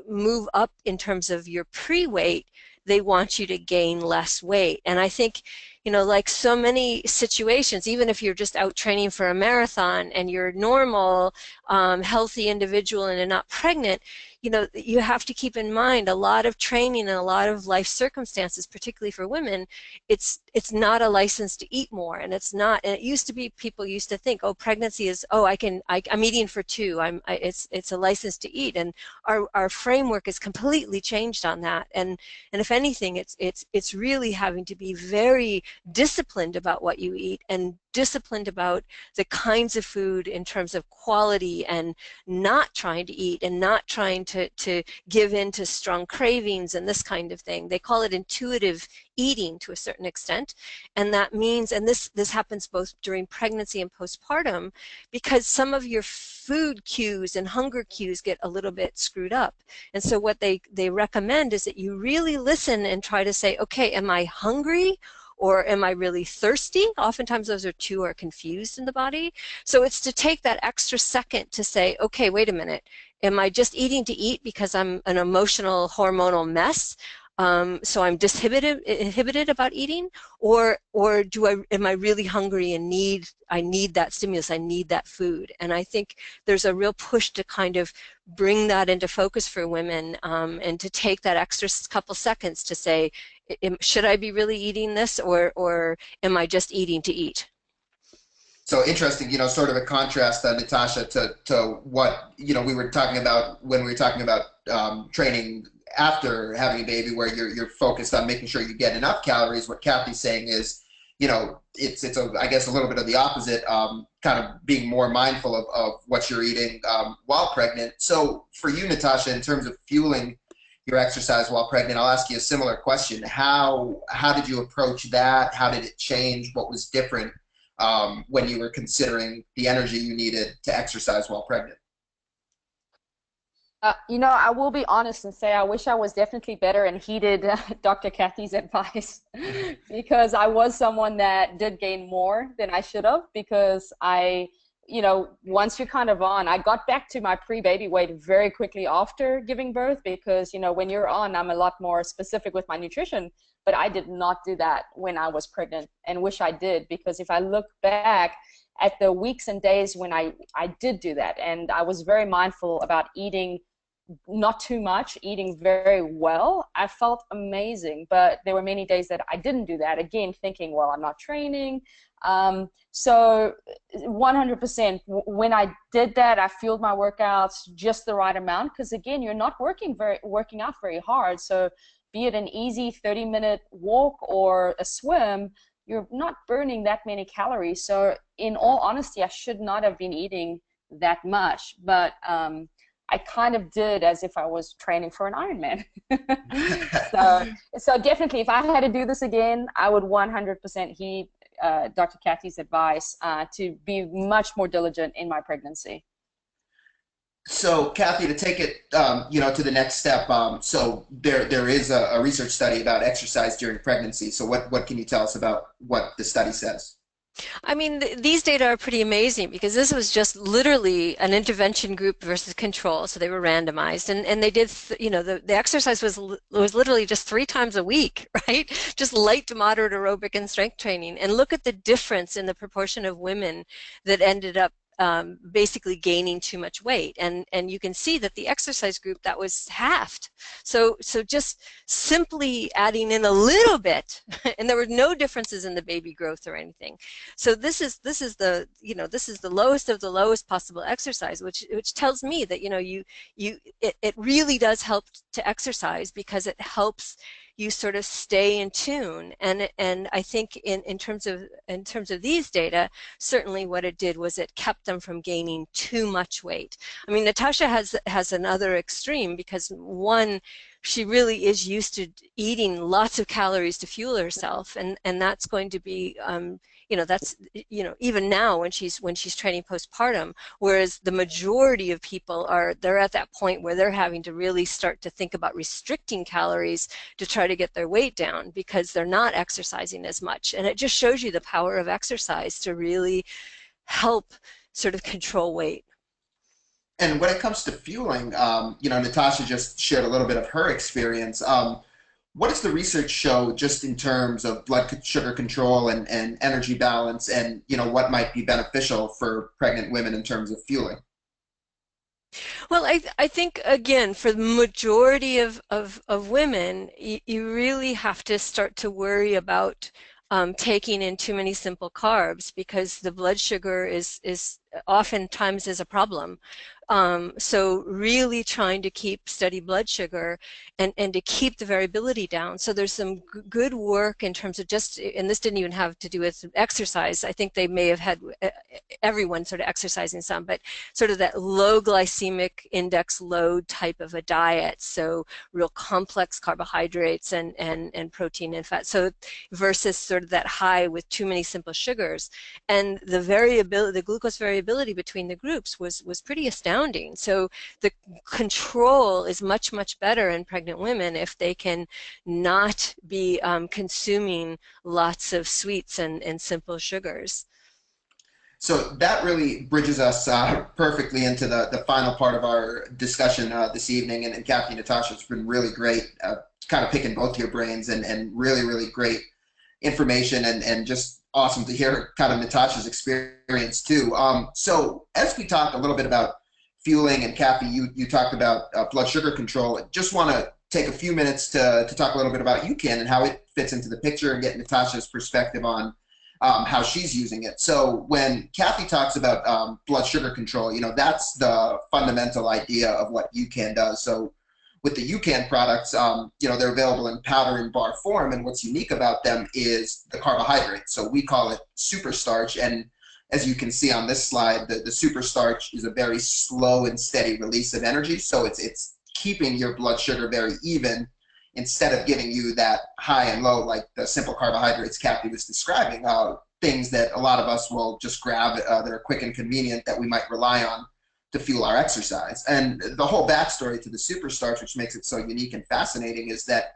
move up in terms of your pre-weight, they want you to gain less weight. And I think, like so many situations, even if you're just out training for a marathon and you're a normal, healthy individual and you're not pregnant, you have to keep in mind a lot of training and a lot of life circumstances, particularly for women, it's not a license to eat more. And it's not, and it used to be, people used to think, oh, pregnancy is, oh, I'm eating for two, it's a license to eat. And our framework is completely changed on that. And if anything, it's really having to be very disciplined about what you eat and disciplined about the kinds of food in terms of quality, and not trying to eat and not trying to give in to strong cravings and this kind of thing. They call it intuitive eating to a certain extent, and that means, and this happens both during pregnancy and postpartum, because some of your food cues and hunger cues get a little bit screwed up. And so what they recommend is that you really listen and try to say, okay, am I hungry? Or am I really thirsty? Oftentimes those two are confused in the body. So it's to take that extra second to say, okay, wait a minute. Am I just eating to eat because I'm an emotional hormonal mess? So I'm inhibited about eating, or am I really hungry and I need that stimulus, I need that food? And I think there's a real push to kind of bring that into focus for women, and to take that extra couple seconds to say, should I be really eating this, or am I just eating to eat? So interesting, sort of a contrast, Natasha, to what, we were talking about when we were talking about training after having a baby, where you're focused on making sure you get enough calories. What Cathy's saying is, it's I guess a little bit of the opposite, kind of being more mindful of what you're eating while pregnant. So for you, Natasha, in terms of fueling your exercise while pregnant, I'll ask you a similar question. How did you approach that? How did it change? What was different when you were considering the energy you needed to exercise while pregnant? I will be honest and say I wish I was definitely better and heeded Dr. Cathy's advice, because I was someone that did gain more than I should have, because once you're kind of on, I got back to my pre-baby weight very quickly after giving birth, because, when you're on, I'm a lot more specific with my nutrition, but I did not do that when I was pregnant, and wish I did, because if I look back at the weeks and days when I did do that, and I was very mindful about eating not too much, eating very well, I felt amazing. But there were many days that I didn't do that, again thinking, well, I'm not training. So 100%, when I did that, I fueled my workouts just the right amount, because again, you're not working out very hard. So be it an easy 30-minute walk or a swim, you're not burning that many calories. So in all honesty, I should not have been eating that much, but I kind of did as if I was training for an Ironman. So definitely, if I had to do this again, I would 100% heed Dr. Cathy's advice to be much more diligent in my pregnancy. So, Cathy, to take it, to the next step, so there is a research study about exercise during pregnancy. So what can you tell us about what the study says? I mean, these data are pretty amazing, because this was just literally an intervention group versus control. So they were randomized, and they did, the exercise was literally just 3 times a week, right? Just light to moderate aerobic and strength training. And look at the difference in the proportion of women that ended up basically gaining too much weight. And you can see that the exercise group, that was halved. So just simply adding in a little bit, and there were no differences in the baby growth or anything. So this is the, this is the lowest of the lowest possible exercise, which tells me that, it really does help to exercise, because it helps you sort of stay in tune. And I think in terms of these data, certainly what it did was it kept them from gaining too much weight. I mean, Natasha has another extreme, because one, she really is used to eating lots of calories to fuel herself, and that's going to be that's even now when she's training postpartum, whereas the majority of people they're at that point where they're having to really start to think about restricting calories to try to get their weight down, because they're not exercising as much. And it just shows you the power of exercise to really help sort of control weight. And when it comes to fueling, Natasha just shared a little bit of her experience. What does the research show just in terms of blood sugar control and energy balance, and what might be beneficial for pregnant women in terms of fueling? Well, I think, again, for the majority of women, you really have to start to worry about taking in too many simple carbs, because the blood sugar is oftentimes is a problem. So really trying to keep steady blood sugar and to keep the variability down. So there's some good work in terms of just, and this didn't even have to do with exercise. I think they may have had everyone sort of exercising some, but sort of that low glycemic index load type of a diet. So real complex carbohydrates and protein and fat. So versus sort of that high with too many simple sugars. And the variability, the glucose variability between the groups was pretty astounding. So the control is much, much better in pregnant women if they can not be consuming lots of sweets and simple sugars. So that really bridges us perfectly into the final part of our discussion this evening. And Cathy and Natasha, it's been really great kind of picking both your brains and really, really great information and just awesome to hear kind of Natasha's experience too. So as we talk a little bit about fueling, and Cathy, you talked about blood sugar control, I just want to take a few minutes to talk a little bit about UCAN and how it fits into the picture and get Natasha's perspective on how she's using it. So when Cathy talks about blood sugar control, that's the fundamental idea of what UCAN does. So with the UCAN products, they're available in powder and bar form, and what's unique about them is the carbohydrate. So we call it super starch, and as you can see on this slide, the super starch is a very slow and steady release of energy. So it's keeping your blood sugar very even instead of giving you that high and low like the simple carbohydrates Cathy was describing, things that a lot of us will just grab that are quick and convenient that we might rely on to fuel our exercise. And the whole backstory to the super starch, which makes it so unique and fascinating, is that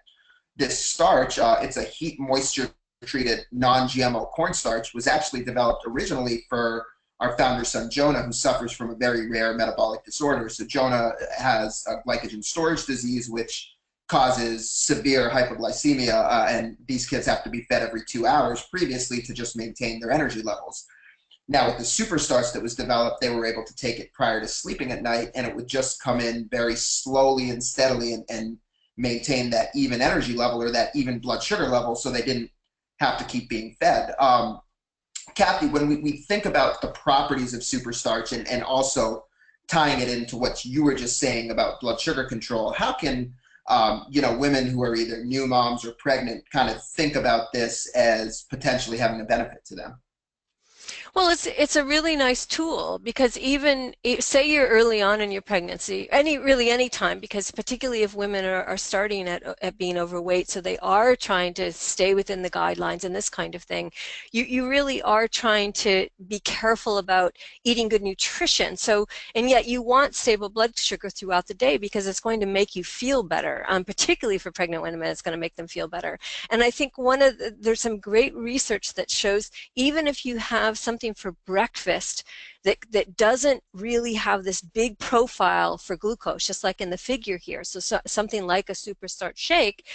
this starch, it's a heat moisture treated non-GMO cornstarch, was actually developed originally for our founder's son JONAH, who suffers from a very rare metabolic disorder. So JONAH has a glycogen storage disease, which causes severe hypoglycemia, and these kids have to be fed every 2 hours previously to just maintain their energy levels. Now with the super starch that was developed, they were able to take it prior to sleeping at night, and it would just come in very slowly and steadily and maintain that even energy level or that even blood sugar level, so they didn't have to keep being fed. Cathy, when we think about the properties of super starch and also tying it into what you were just saying about blood sugar control, how can women who are either new moms or pregnant kind of think about this as potentially having a benefit to them? Well, it's a really nice tool, because even say you're early on in your pregnancy, any time, because particularly if women are starting at being overweight, so they are trying to stay within the guidelines and this kind of thing, you really are trying to be careful about eating good nutrition. So, and yet you want stable blood sugar throughout the day, because it's going to make you feel better, particularly for pregnant women, it's going to make them feel better. And I think there's some great research that shows even if you have something for breakfast that doesn't really have this big profile for glucose, just like in the figure here, so something like a super starch shake,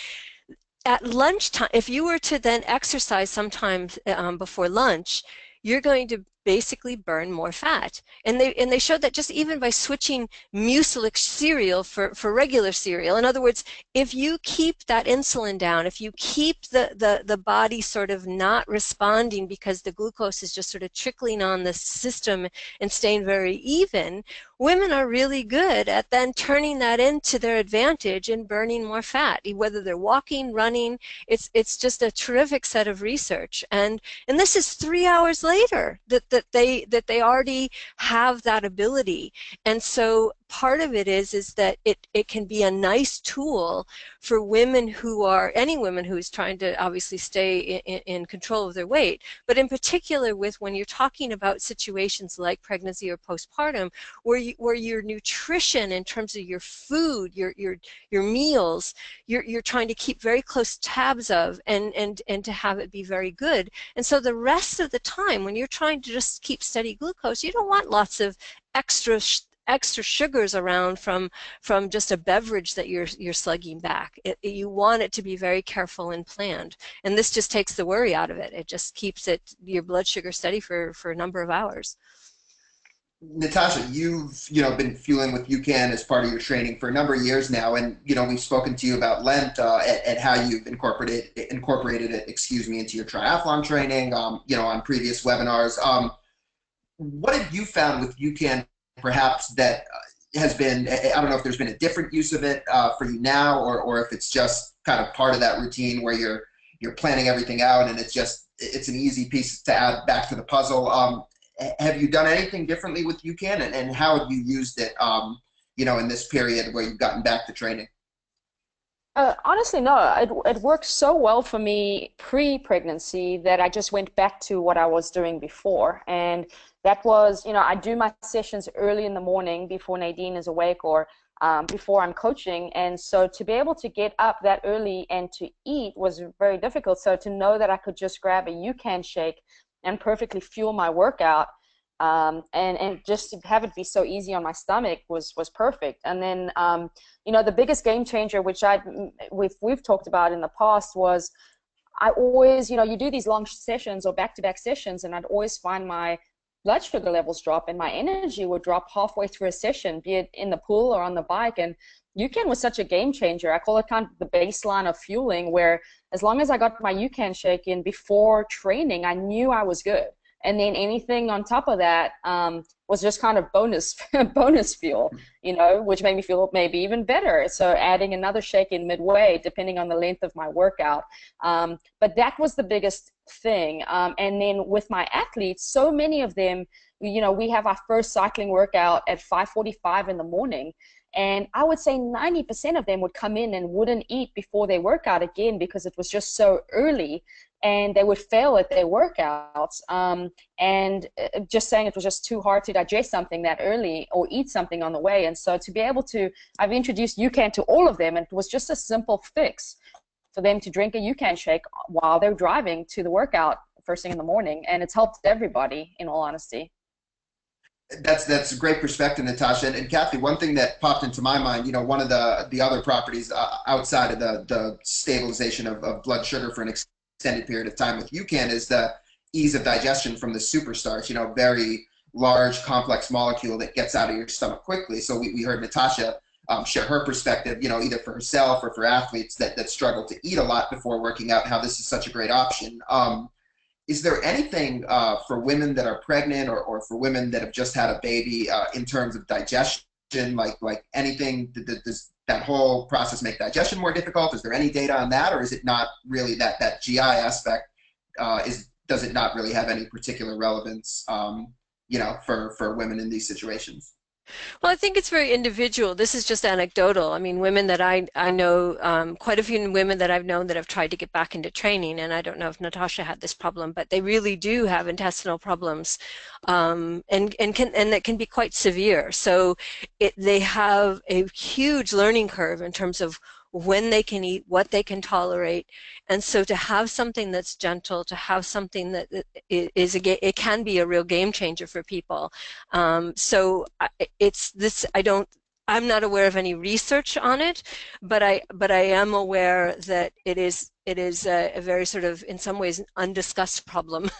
at lunchtime, if you were to then exercise sometimes before lunch, you're going to basically burn more fat. And they showed that just even by switching mucilage cereal for regular cereal, in other words, if you keep that insulin down, if you keep the body sort of not responding because the glucose is just sort of trickling on the system and staying very even, women are really good at then turning that into their advantage and burning more fat, whether they're walking, running. It's just a terrific set of research, and this is 3 hours later that they already have that ability. And so part of it is that it can be a nice tool for women who are, any women who is trying to obviously stay in control of their weight, but in particular with when you're talking about situations like pregnancy or postpartum, where your nutrition in terms of your food, your meals, you're trying to keep very close tabs of, and to have it be very good. And so the rest of the time, when you're trying to just keep steady glucose, you don't want lots of extra sugars around from just a beverage that you're slugging back. You want it to be very careful and planned, and this just takes the worry out of it. It just keeps your blood sugar steady for a number of hours. Natasha, you've been fueling with UCAN as part of your training for a number of years now, and we've spoken to you about Lent and how you've incorporated it, into your triathlon training, on previous webinars. What have you found with UCAN, perhaps, that has been, I don't know if there's been a different use of it for you now, or if it's just kind of part of that routine where you're planning everything out and it's an easy piece to add back to the puzzle. Have you done anything differently with UCAN, and how have you used it, in this period where you've gotten back to training? Honestly, no. It worked so well for me pre-pregnancy that I just went back to what I was doing before. And that was, I do my sessions early in the morning before Nadine is awake, or before I'm coaching. And so to be able to get up that early and to eat was very difficult. So to know that I could just grab a UCAN shake and perfectly fuel my workout, and just to have it be so easy on my stomach was perfect. And then the biggest game changer, which we've talked about in the past, was I always, you do these long sessions or back-to-back sessions, and I'd always find my blood sugar levels drop and my energy would drop halfway through a session, be it in the pool or on the bike. And UCAN was such a game changer. I call it kind of the baseline of fueling, where as long as I got my UCAN shake in before training, I knew I was good. And then anything on top of that was just kind of bonus fuel, which made me feel maybe even better. So adding another shake in midway, depending on the length of my workout. But that was the biggest thing. And then with my athletes, so many of them, we have our first cycling workout at 5:45 in the morning. And I would say 90% of them would come in and wouldn't eat before they workout again, because it was just so early, and they would fail at their workouts, and just saying it was just too hard to digest something that early or eat something on the way. And so to be able to, I've introduced UCAN to all of them, and it was just a simple fix for them to drink a UCAN shake while they're driving to the workout first thing in the morning, and it's helped everybody, in all honesty. That's a great perspective, Natasha. And Cathy, one thing that popped into my mind, one of the other properties outside of the stabilization of blood sugar for an extended period of time with UCAN is the ease of digestion from the superstarch, very large, complex molecule that gets out of your stomach quickly. So we heard Natasha share her perspective, either for herself or for athletes that struggle to eat a lot before working out, how this is such a great option. Is there anything for women that are pregnant or for women that have just had a baby in terms of digestion, like anything? Does that whole process make digestion more difficult? Is there any data on that, or is it not really that GI aspect? Does it not really have any particular relevance, for women in these situations? Well, I think it's very individual. This is just anecdotal. I mean, women that I know, quite a few women that I've known that have tried to get back into training, and I don't know if Natasha had this problem, but they really do have intestinal problems, and that can be quite severe. So they have a huge learning curve in terms of when they can eat, what they can tolerate. And so to have something that's gentle, to have something that it can be a real game changer for people. So it's this, I'm not aware of any research on it, but I am aware that it is a very sort of, in some ways, an undiscussed problem.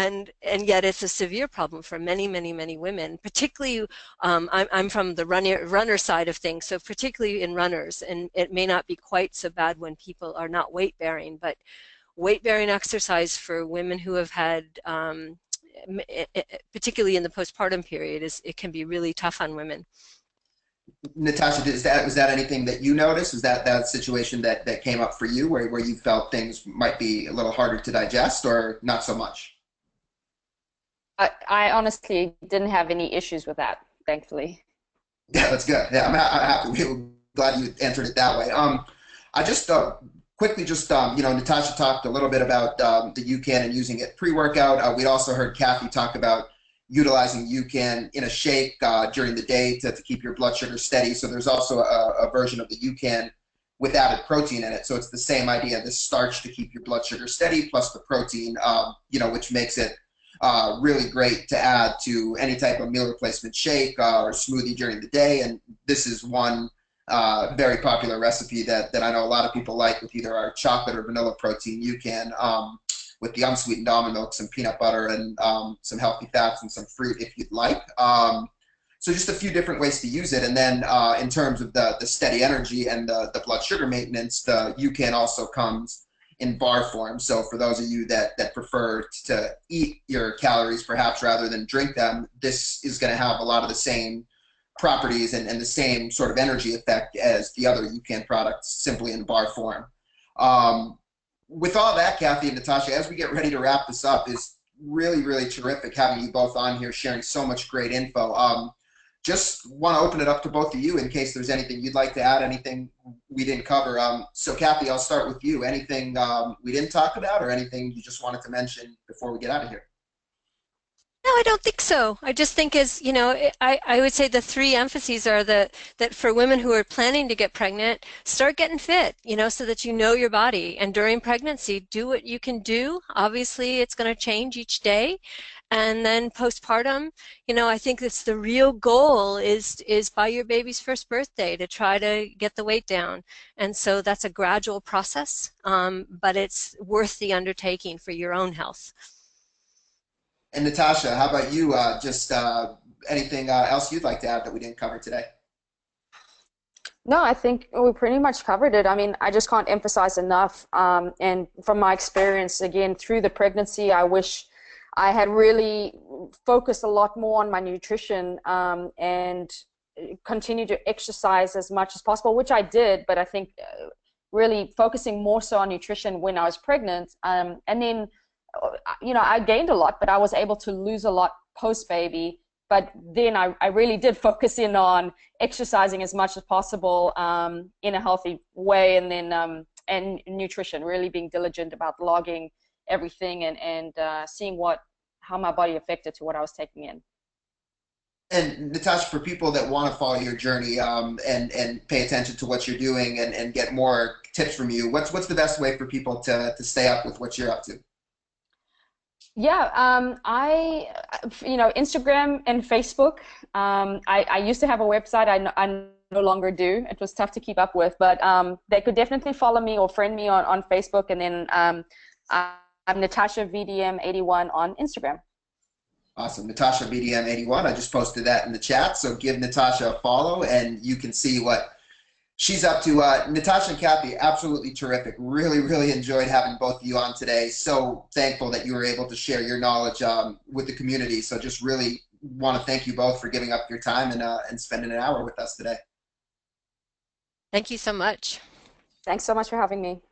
and yet it's a severe problem for many, many, many women, particularly, I'm from the runner side of things, so particularly in runners, and it may not be quite so bad when people are not weight bearing, but weight bearing exercise for women who have had, particularly in the postpartum period, it can be really tough on women. Natasha, was that anything that you noticed? Was that situation that came up for you where you felt things might be a little harder to digest, or not so much? I honestly didn't have any issues with that, thankfully. Yeah, that's good. Yeah, I'm happy. We're glad you answered it that way. I just quickly Natasha talked a little bit about the UCAN and using it pre-workout. We'd also heard Cathy talk about utilizing UCAN in a shake during the day to keep your blood sugar steady. So there's also a version of the UCAN with added protein in it. So it's the same idea, this starch to keep your blood sugar steady plus the protein, which makes it really great to add to any type of meal replacement shake or smoothie during the day. And this is one very popular recipe that I know a lot of people like, with either our chocolate or vanilla protein UCAN. With the unsweetened almond milk, some peanut butter, and some healthy fats and some fruit if you'd like. So just a few different ways to use it. And then in terms of the steady energy and the blood sugar maintenance, the UCAN also comes in bar form. So for those of you that prefer to eat your calories perhaps rather than drink them, this is going to have a lot of the same properties and the same sort of energy effect as the other UCAN products, simply in bar form. With all that, Cathy and Natasha, as we get ready to wrap this up, is really, really terrific having you both on here sharing so much great info. Just want to open it up to both of you in case there's anything you'd like to add, anything we didn't cover. So Cathy, I'll start with you. Anything we didn't talk about, or anything you just wanted to mention before we get out of here? No, I don't think so. I just think, as you know, I would say the three emphases are that for women who are planning to get pregnant, start getting fit, so that you know your body. And during pregnancy, do what you can do. Obviously, it's going to change each day. And then postpartum, I think it's the real goal is by your baby's first birthday to try to get the weight down. And so that's a gradual process, but it's worth the undertaking for your own health. And Natasha, how about you? Anything else you'd like to add that we didn't cover today? No, I think we pretty much covered it. I mean, I just can't emphasize enough. And from my experience, again, through the pregnancy, I wish I had really focused a lot more on my nutrition and continue to exercise as much as possible, which I did, but I think really focusing more so on nutrition when I was pregnant. And then I gained a lot, but I was able to lose a lot post-baby. But then I really did focus in on exercising as much as possible in a healthy way, and then and nutrition, really being diligent about logging everything and seeing how my body affected to what I was taking in. And Natasha, for people that want to follow your journey and pay attention to what you're doing and get more tips from you, what's the best way for people to stay up with what you're up to? Yeah, Instagram and Facebook. I used to have a website. I no longer do. It was tough to keep up with, but they could definitely follow me or friend me on Facebook. And then I'm Natasha VDM81 on Instagram. Awesome. Natasha VDM81. I just posted that in the chat. So give Natasha a follow and you can see what she's up to. Natasha and Cathy, absolutely terrific. Really, really enjoyed having both of you on today. So thankful that you were able to share your knowledge with the community. So just really want to thank you both for giving up your time and spending an hour with us today. Thank you so much. Thanks so much for having me.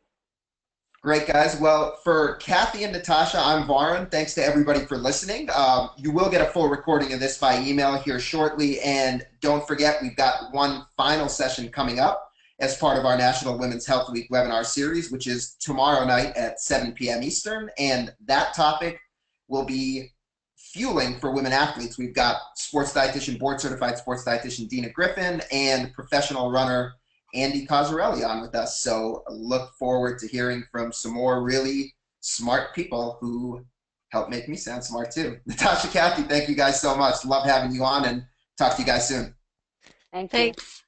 Great, guys. Well, for Cathy and Natasha, I'm Varun. Thanks to everybody for listening. You will get a full recording of this by email here shortly. And don't forget, we've got one final session coming up as part of our National Women's Health Week webinar series, which is tomorrow night at 7 p.m. Eastern. And that topic will be fueling for women athletes. We've got sports dietitian, board certified sports dietitian Dina Griffin, and professional runner Andy Cosarelli on with us. So look forward to hearing from some more really smart people who help make me sound smart too. Natasha, Cathy, thank you guys so much. Love having you on, and talk to you guys soon. Thank you. Thanks.